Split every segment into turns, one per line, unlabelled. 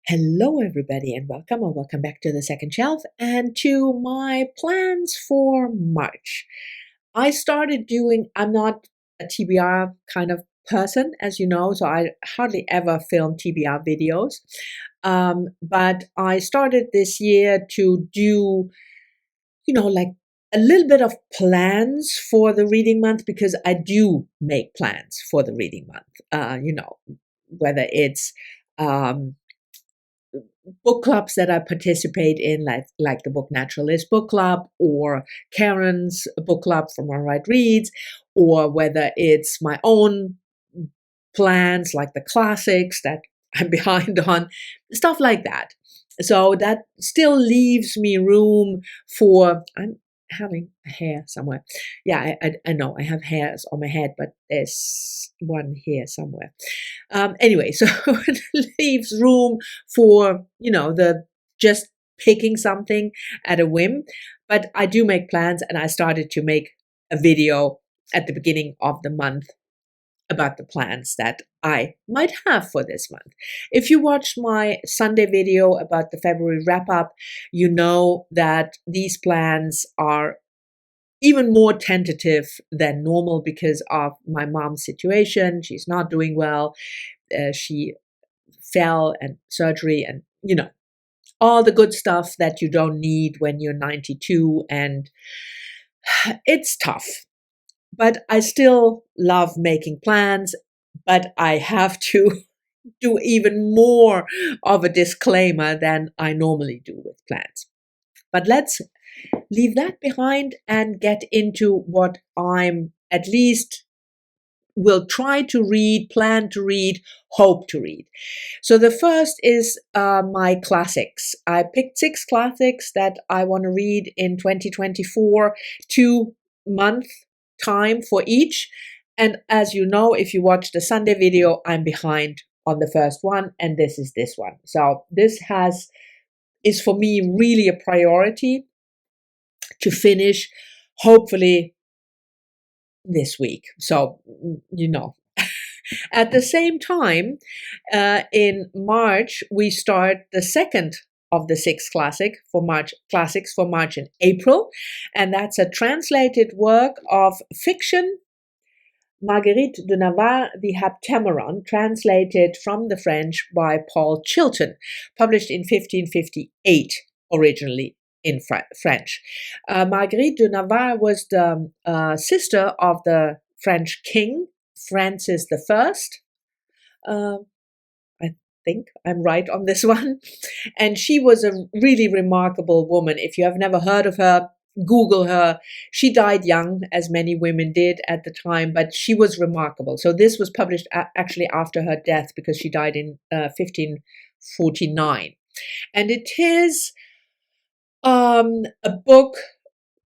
Hello, everybody, and welcome or welcome back to the second shelf and to my plans for March. I'm not a TBR kind of person, as you know, so I hardly ever film TBR videos. But I started this year to do, like a little bit of plans for the reading month because I do make plans for the reading month, whether it's, book clubs that I participate in, like the BookNaturalist BookClub or Karen's book club from RunwrightReads, or whether it's my own plans like the classics that I'm behind on, stuff like that. So that still leaves me room for, I'm having a hair somewhere. Yeah, I know I have hairs on my head, but there's one here somewhere. Anyway, so it leaves room for, the just picking something at a whim. But I do make plans, and I started to make a video at the beginning of the month about the plans that I might have for this month. If you watched my Sunday video about the February wrap-up, you know that these plans are even more tentative than normal because of my mom's situation. She's not doing well. She fell and surgery and, all the good stuff that you don't need when you're 92, and it's tough. But I still love making plans, but I have to do even more of a disclaimer than I normally do with plans. But let's leave that behind and get into what I'm at least will try to read, plan to read, hope to read. So the first is my classics. I picked 6 classics that I want to read in 2024, 2-month time for each. And as you know, if you watch the Sunday video, I'm behind on the first one, and this is this one. So this is for me really a priority to finish, hopefully this week. So, At the same time, in March, we start the second of the 6 classics for March and April. And that's a translated work of fiction, Marguerite de Navarre, the Heptameron, translated from the French by Paul Chilton, published in 1558 originally in French. Marguerite de Navarre was the sister of the French king, Francis I. I think I'm right on this one. And she was a really remarkable woman. If you have never heard of her, Google her. She died young, as many women did at the time, but she was remarkable. So this was published actually after her death because she died in 1549. And it is a book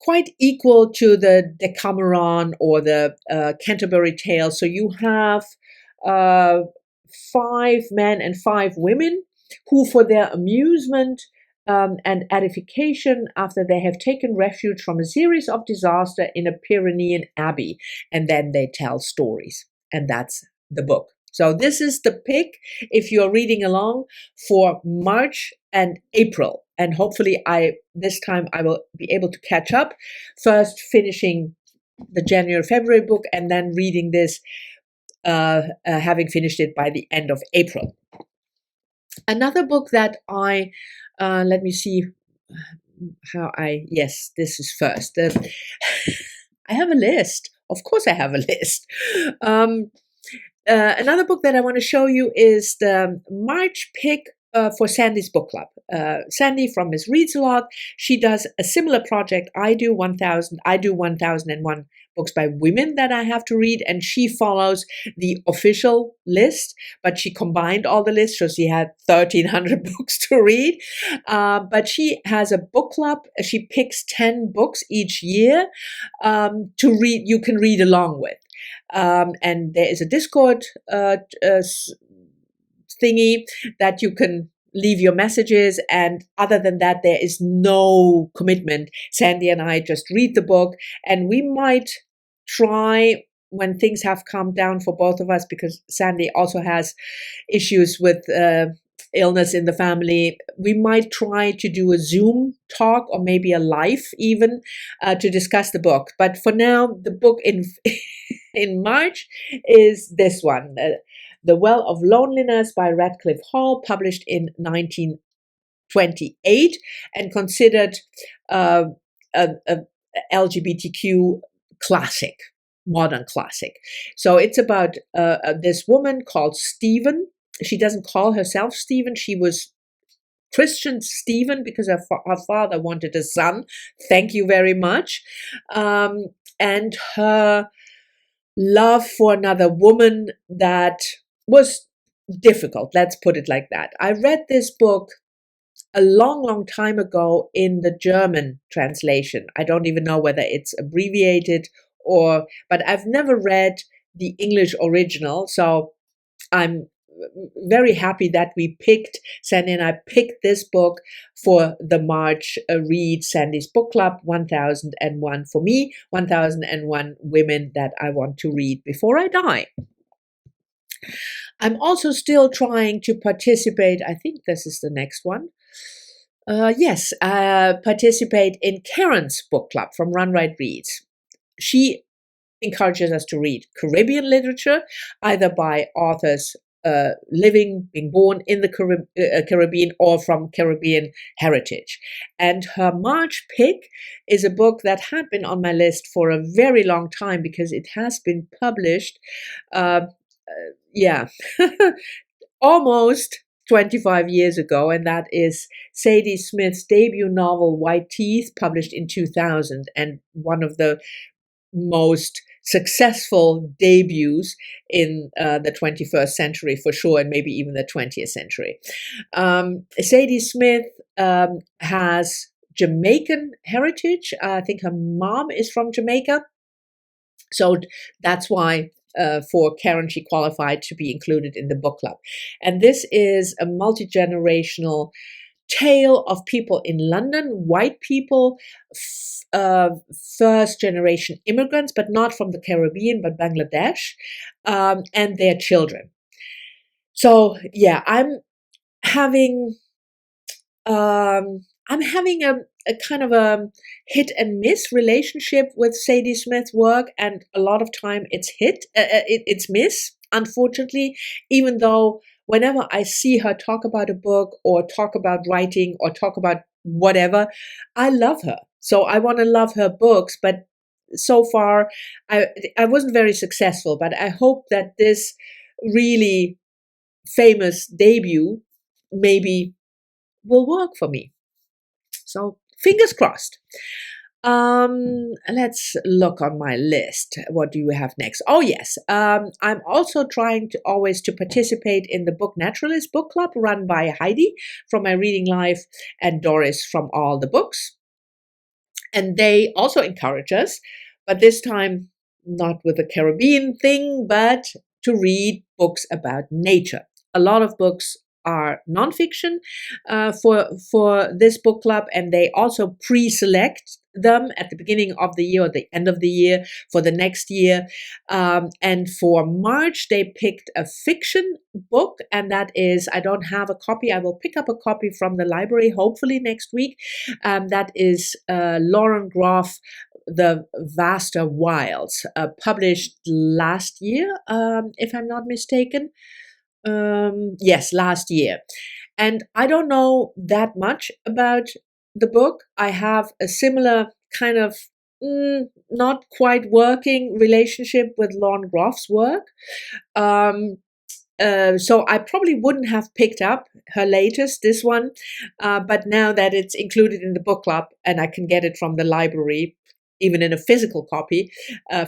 quite equal to the Decameron or the Canterbury Tales. So you have 5 men and 5 women who, for their amusement and edification, after they have taken refuge from a series of disaster in a Pyrenean abbey, and then they tell stories. And that's the book. So this is the pick if you're reading along for March and April. And hopefully this time I will be able to catch up, first finishing the January-February book and then reading this, having finished it by the end of April. Another book that let me see yes, this is first. I have a list. Of course I have a list. Another book that I want to show you is the March pick for Sandy's book club. Sandy from Miss Reads a Lot. She does a similar project. I do 1001 books by women that I have to read, and she follows the official list, but she combined all the lists, so she had 1,300 books to read. But she has a book club. She picks 10 books each year to read. You can read along with. And there is a Discord thingy that you can leave your messages, and other than that there is no commitment. Sandy and I just read the book, and we might try when things have calmed down for both of us, because Sandy also has issues with illness in the family, we might try to do a Zoom talk or maybe a live even to discuss the book. But for now, the book in in March is this one, The Well of Loneliness by Radclyffe Hall, published in 1928 and considered a LGBTQ classic, modern classic. So it's about this woman called Stephen. She doesn't call herself Stephen. She was Christian Stephen because her father wanted a son. Thank you very much. And her love for another woman that was difficult. Let's put it like that. I read this book a long, long time ago in the German translation. I don't even know whether it's abbreviated but I've never read the English original. So I'm very happy that Sandy and I picked this book for the March Read Sandy's Book Club 1001 for me, 1001 women that I want to read before I die. I'm also still trying to participate. I think this is the next one. Participate in Karen's book club from RunwrightReads. She encourages us to read Caribbean literature, either by authors being born in the Caribbean or from Caribbean heritage. And her March pick is a book that had been on my list for a very long time because it has been published, almost 25 years ago, and that is Sadie Smith's debut novel, White Teeth, published in 2000, and one of the most successful debuts in the 21st century for sure, and maybe even the 20th century. Sadie Smith has Jamaican heritage. I think her mom is from Jamaica. So that's why for Karen, she qualified to be included in the book club. And this is a multi-generational tale of people in London, white people, first generation immigrants, but not from the Caribbean, but Bangladesh, and their children. So yeah, I'm having a kind of a hit and miss relationship with Sadie Smith's work, and a lot of time it's it's miss, unfortunately, even though whenever I see her talk about a book or talk about writing or talk about whatever, I love her. So I want to love her books, but so far I wasn't very successful, but I hope that this really famous debut maybe will work for me. So fingers crossed. Let's look on my list. What do we have next? Oh yes, I'm also trying to always to participate in the BookNaturalist BookClub run by Heidi from My Reading Life and Doris from All the Books. And they also encourage us, but this time not with a Caribbean thing, but to read books about nature. A lot of books are nonfiction for this book club, and they also pre-select them at the beginning of the year or the end of the year for the next year. And for March, they picked a fiction book, and that is, I don't have a copy. I will pick up a copy from the library, hopefully next week. That is Lauren Groff, The Vaster Wilds, published last year, if I'm not mistaken. Yes, last year. And I don't know that much about the book. I have a similar kind of not quite working relationship with Lauren Groff's work. So I probably wouldn't have picked up her latest, this one. But now that it's included in the book club and I can get it from the library, even in a physical copy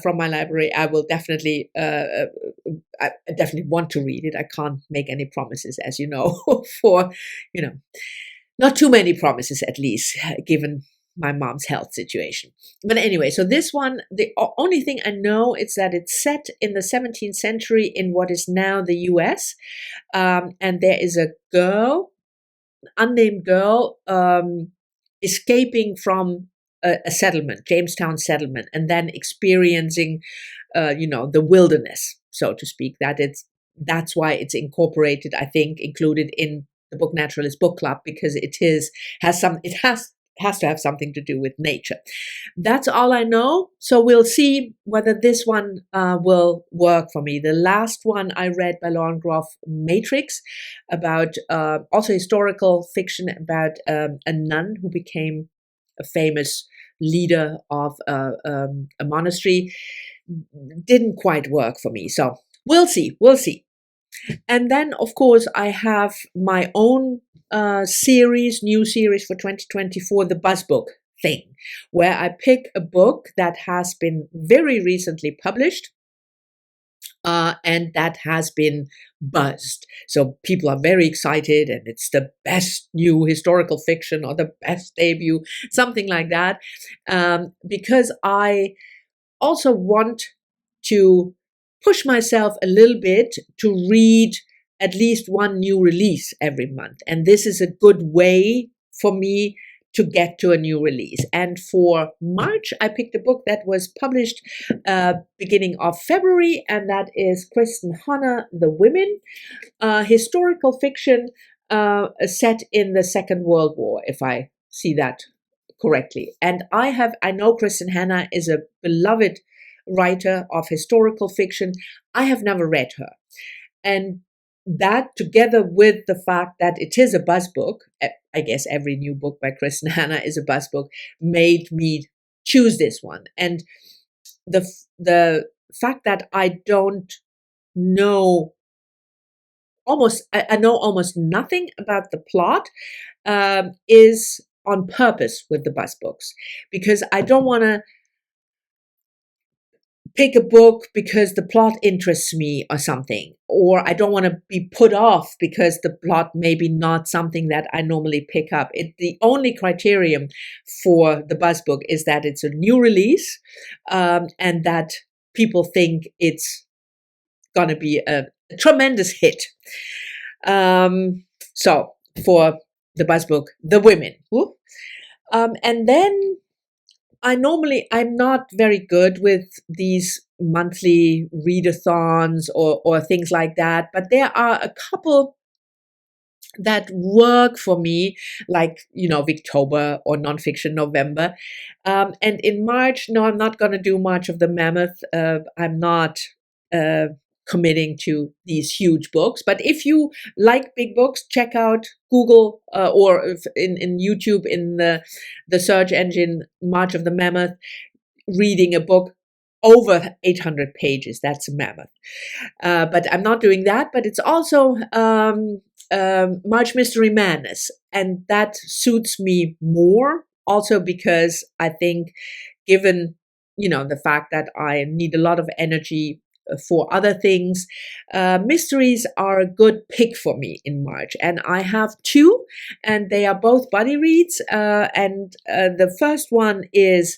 from my library, I will definitely, I definitely want to read it. I can't make any promises, as you know, not too many promises at least, given my mom's health situation. But anyway, so this one, the only thing I know is that it's set in the 17th century in what is now the US. And there is a girl, unnamed girl, escaping from a settlement, Jamestown settlement, and then experiencing, the wilderness, so to speak. That's why it's incorporated, I think, included in the Book Naturalist Book Club, because it has to have something to do with nature. That's all I know. So we'll see whether this one will work for me. The last one I read by Lauren Groff, Matrix, about also historical fiction about a nun who became a famous leader of a monastery, didn't quite work for me. So we'll see. And then, of course, I have my own new series for 2024, the BuzzBook thing, where I pick a book that has been very recently published and that has been buzzed. So people are very excited, and it's the best new historical fiction or the best debut, something like that, because I also want to push myself a little bit to read at least one new release every month. And this is a good way for me to get to a new release. And for March, I picked a book that was published beginning of February, and that is Kristen Hanna, The Women, historical fiction set in the Second World War, if I see that correctly. And I know Kristen Hanna is a beloved writer of historical fiction. I have never read her. And that, together with the fact that it is a BuzzBook, I guess every new book by Kristen Hanna is a BuzzBook, made me choose this one. And the fact that I don't know I know almost nothing about the plot is on purpose with the BuzzBooks, because I don't want to pick a book because the plot interests me or something, or I don't want to be put off because the plot may be not something that I normally pick up. The only criterion for the BuzzBook is that it's a new release and that people think it's going to be a tremendous hit. So for the BuzzBook, The Women. And then I'm not very good with these monthly readathons or things like that, but there are a couple that work for me, like, Victober or Nonfiction November. And in March, no, I'm not going to do much of the Mammoth. I'm not committing to these huge books. But if you like big books, check out Google or in YouTube, in the search engine, March of the Mammoth, reading a book over 800 pages. That's a mammoth. But I'm not doing that. But it's also March Mystery Madness. And that suits me more, also because I think, given, the fact that I need a lot of energy for other things, mysteries are a good pick for me in March. And I have two, and they are both buddy reads. And the first one is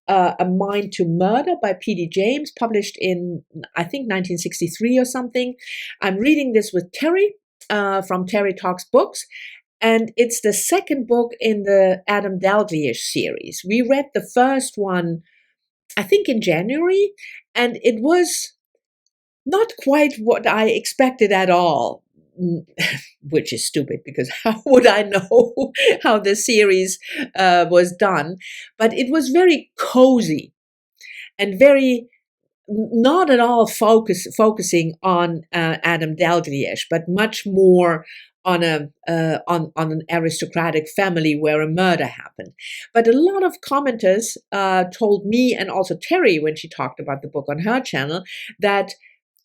A Mind to Murder by P.D. James, published in, I think, 1963 or something. I'm reading this with Terri from Terri Talks Books. And it's the second book in the Adam Dalgliesh series. We read the first one, I think, in January, and it was not quite what I expected at all, which is stupid, because how would I know how the series was done? But it was very cozy and very not at all focusing on Adam Dalgliesh, but much more on an aristocratic family where a murder happened. But a lot of commenters told me, and also Terri, when she talked about the book on her channel, that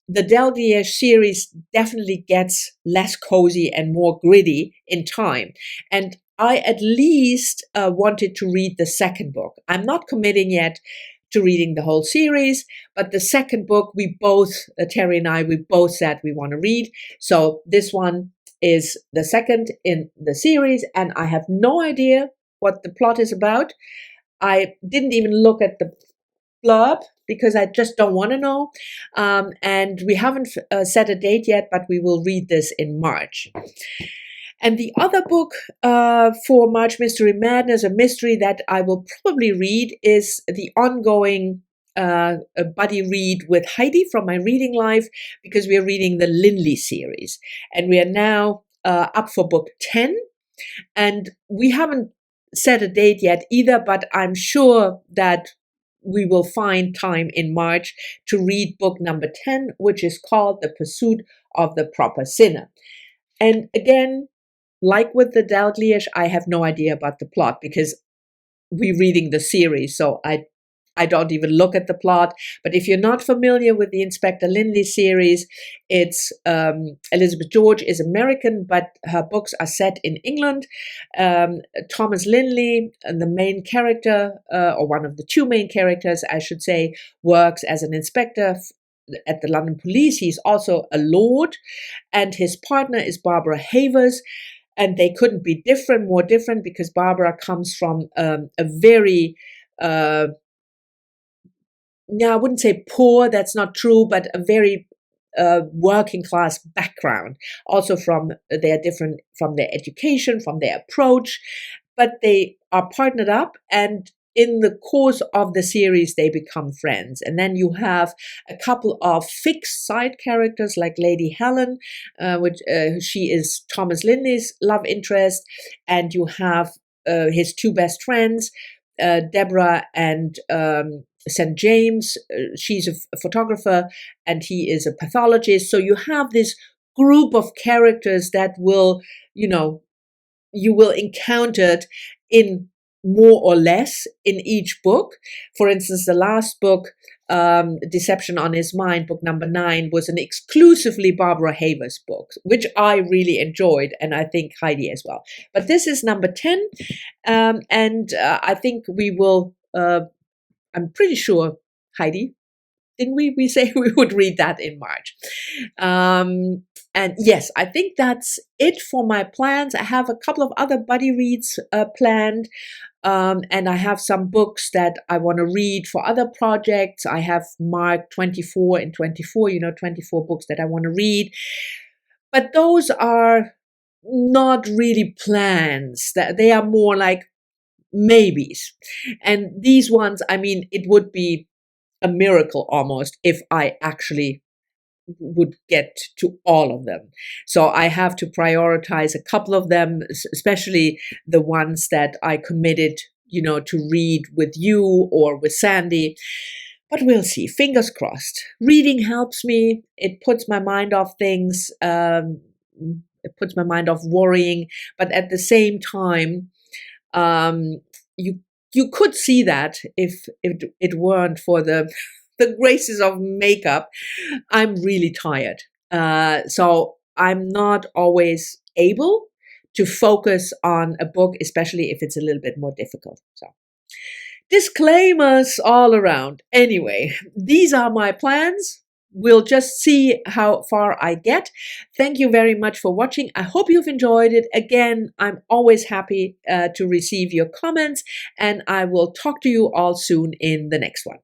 the Dalgliesh series definitely gets less cozy and more gritty in time. And I at least wanted to read the second book. I'm not committing yet to reading the whole series, but the second book, Terri and I, we both said we want to read. So this one is the second in the series, and I have no idea what the plot is about. I didn't even look at the blurb because I just don't want to know. And we haven't set a date yet, but we will read this in March. And the other book for March Mystery Madness, a mystery that I will probably read, is the ongoing buddy read with Heidi from My Reading Life, because we are reading the Linley series. And we are now up for book 10. And we haven't set a date yet either, but I'm sure that we will find time in March to read book number 10, which is called The Pursuit of the Proper Sinner. And again, like with the Dalglish, I have no idea about the plot because we're reading the series, so I don't even look at the plot. But if you're not familiar with the Inspector Lynley series, it's Elizabeth George is American, but her books are set in England. Thomas Lynley, the main character, or one of the two main characters, I should say, works as an inspector at the London Police. He's also a lord, and his partner is Barbara Havers. And they couldn't be more different, because Barbara comes from a very I wouldn't say poor, that's not true, but a very working class background. Also they're different from their education, from their approach, but they are partnered up, and in the course of the series, they become friends. And then you have a couple of fixed side characters like Lady Helen, which she is Thomas Lynley's love interest, and you have his two best friends, Deborah and St. James. She's a photographer and he is a pathologist. So you have this group of characters that will, you will encounter in more or less in each book. For instance, the last book, Deception on His Mind, book number 9, was an exclusively Barbara Havers book, which I really enjoyed, and I think Heidi as well. But this is number 10, and I think we will, I'm pretty sure, Heidi, didn't we say we would read that in March? And yes, I think that's it for my plans. I have a couple of other buddy reads planned, and I have some books that I want to read for other projects. I have marked 24 and 24, 24 books that I want to read. But those are not really plans. They are more like maybes. And these ones, it would be a miracle almost if I actually would get to all of them. So I have to prioritize a couple of them, especially the ones that I committed, to read with you or with Sandy. But we'll see. Fingers crossed. Reading helps me. It puts my mind off things. It puts my mind off worrying. But at the same time, you could see that if it weren't for the graces of makeup, I'm really tired. So I'm not always able to focus on a book, especially if it's a little bit more difficult. So disclaimers all around. Anyway, these are my plans. We'll just see how far I get. Thank you very much for watching. I hope you've enjoyed it. Again, I'm always happy to receive your comments, and I will talk to you all soon in the next one.